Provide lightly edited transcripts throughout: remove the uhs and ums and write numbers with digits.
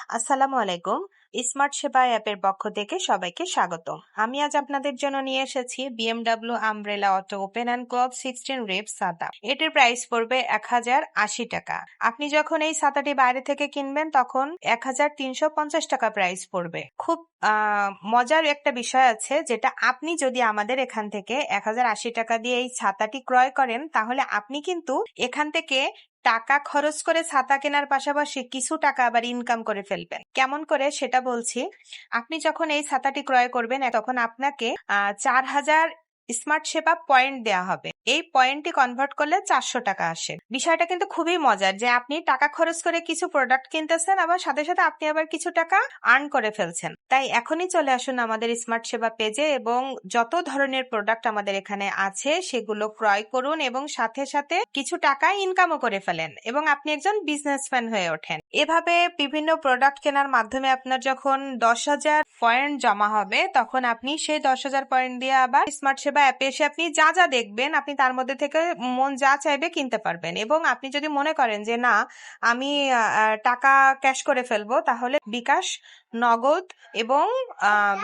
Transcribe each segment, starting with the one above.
আসসালামু আলাইকুম। স্মার্ট সেবা অ্যাপের পক্ষ থেকে সবাইকে স্বাগত। আমি আজ আপনাদের জন্য নিয়ে এসেছি BMW umbrella auto open and close 16 rape ছাতা। এটির প্রাইস পড়বে 1080 টাকা। আপনি যখন এই ছাতাটি বাইরে থেকে কিনবেন তখন 1350 টাকা প্রাইস পড়বে। খুব মজার একটা বিষয় আছে, যেটা আপনি যদি আমাদের এখান থেকে 1080 টাকা দিয়ে এই ছাতাটি ক্রয় করেন, তাহলে আপনি কিন্তু এখান থেকে টাকা খরচ করে ছাতা কেনার পাশাপাশি কিছু টাকা আবার ইনকাম করে ফেলবেন। কেমন করে সেটা বলছি। আপনি যখন এই ছাতাটি ক্রয় করবেন তখন আপনাকে 4000 স্মার্ট সেবা পয়েন্ট দেয়া হবে। এই পয়েন্টটি কনভার্ট করলে 400 টাকা আসে। বিষয়টা কিন্তু খুবই মজার যে আপনি টাকা খরচ করে কিছু প্রোডাক্ট কিনতেছেন, আবার সাথে সাথে আপনি আবার কিছু টাকা আর্ন করে ফেলছেন। তাই এখনই চলে আসুন আমাদের স্মার্ট সেবা পেজে এবং যত ধরনের প্রোডাক্ট আমাদের এখানে আছে সেগুলো ক্রয় করুন এবং সাথে সাথে কিছু টাকা ইনকামও করে ফেলেন এবং আপনি একজন বিজনেসম্যান হয়ে ওঠেন। এভাবে বিভিন্ন প্রোডাক্ট কেনার মাধ্যমে আপনার যখন 10,000 পয়েন্ট জমা হবে, তখন আপনি সেই 10,000 পয়েন্ট দিয়ে আবার স্মার্ট সেবা অ্যাপে এসে আপনি যা যা দেখবেন আপনি তার মধ্যে থেকে মন যা চাইবে কিনতে পারবেন। এবং আপনি যদি মনে করেন যে না, আমি টাকা ক্যাশ করে ফেলবো, তাহলে বিকাশ, নগদ এবং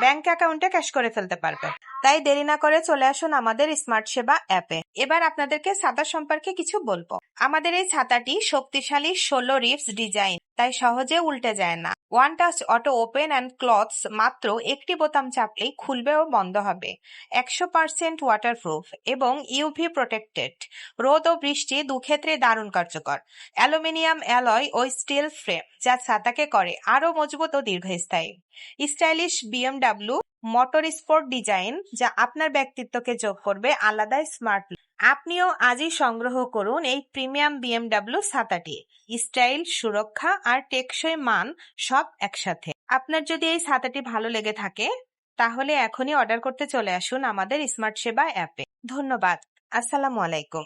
ব্যাংক অ্যাকাউন্টে ক্যাশ করে ফেলতে পারবেন। তাই দেরি না করে চলে আসুন আমাদের স্মার্ট সেবা অ্যাপে। এবার আপনাদেরকে ছাতা সম্পর্কে কিছু বলবো। আমাদের এই ছাতাটি শক্তিশালী 16 রিপস ডিজাইন, তাই সহজে উল্টে যায় না। One touch auto open and close, মাত্র একটি বোতাম চাপলেই খুলবে ও বন্ধ হবে। 100% ওয়াটারপ্রুফ এবং ইউভি প্রোটেক্টেড, রোদ ও বৃষ্টি দুক্ষেত্রে দারুণ কার্যকর। অ্যালুমিনিয়াম অ্যালয় ও স্টিল ফ্রেম, যা ছাতাকে করে আরো মজবুত ও দীর্ঘস্থায়ী। Stylish BMW motor sport design, যা আপনার ব্যক্তিত্বকে যোগ করবে আলাদা স্মার্ট লুক। আপনিও আজই সংগ্রহ করুন এই প্রিমিয়াম BMW ছাতাটি। স্টাইল, সুরক্ষা আর টেকসই মান সব একসাথে। আপনার যদি এই ছাতাটি ভালো লেগে থাকে তাহলে এখনই অর্ডার করতে চলে আসুন আমাদের স্মার্ট সেবা অ্যাপে। ধন্যবাদ। আসসালামু আলাইকুম।